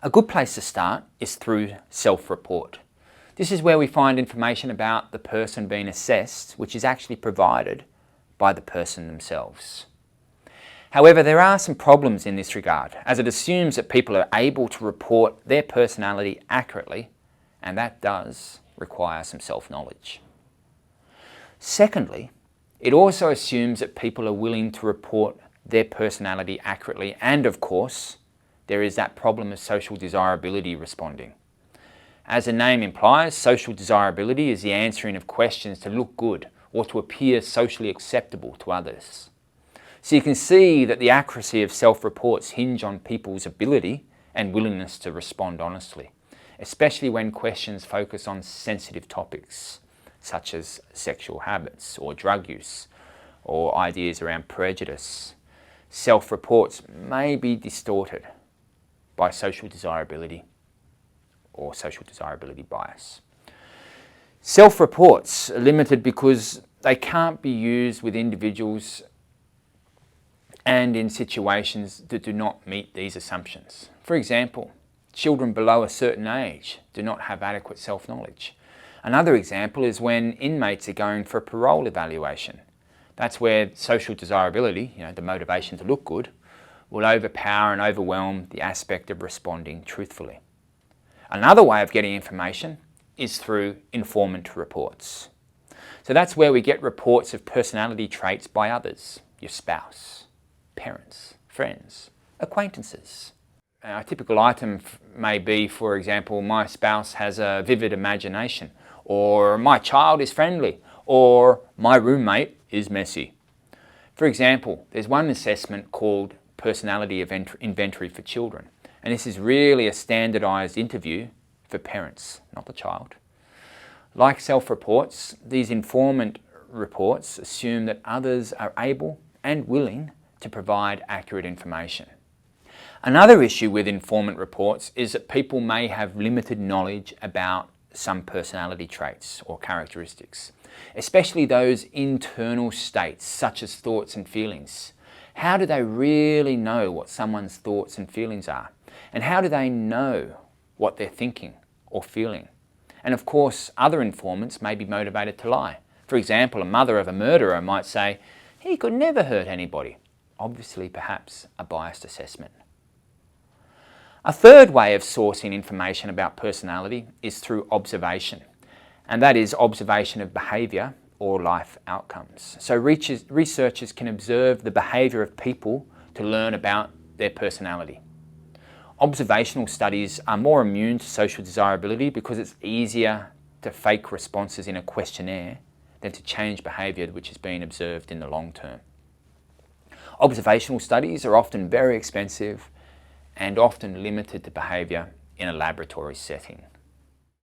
A good place to start is through self-report. This is where we find information about the person being assessed, which is actually provided by the person themselves. However, there are some problems in this regard, as it assumes that people are able to report their personality accurately, and that does require some self-knowledge. Secondly, it also assumes that people are willing to report their personality accurately, and of course, there is that problem of social desirability responding. As the name implies, social desirability is the answering of questions to look good or to appear socially acceptable to others. So you can see that the accuracy of self-reports hinge on people's ability and willingness to respond honestly, especially when questions focus on sensitive topics such as sexual habits or drug use or ideas around prejudice. Self-reports may be distorted by social desirability or social desirability bias. Self-reports are limited because they can't be used with individuals and in situations that do not meet these assumptions. For example, children below a certain age do not have adequate self-knowledge. Another example is when inmates are going for a parole evaluation. That's where social desirability, the motivation to look good, will overpower and overwhelm the aspect of responding truthfully. Another way of getting information is through informant reports. So that's where we get reports of personality traits by others, your spouse, parents, friends, acquaintances. A typical item may be, for example, my spouse has a vivid imagination, or my child is friendly, or my roommate is messy. For example, there's one assessment called Personality Inventory for Children, and this is really a standardised interview for parents, not the child. Like self-reports, these informant reports assume that others are able and willing to provide accurate information. Another issue with informant reports is that people may have limited knowledge about some personality traits or characteristics, especially those internal states such as thoughts and feelings. How do they really know what someone's thoughts and feelings are? And how do they know what they're thinking or feeling? And of course, other informants may be motivated to lie. For example, a mother of a murderer might say, "He could never hurt anybody." Obviously, perhaps a biased assessment. A third way of sourcing information about personality is through observation, and that is observation of behaviour or life outcomes. So researchers can observe the behaviour of people to learn about their personality. Observational studies are more immune to social desirability because it's easier to fake responses in a questionnaire than to change behaviour which is being observed in the long term. Observational studies are often very expensive and often limited to behaviour in a laboratory setting.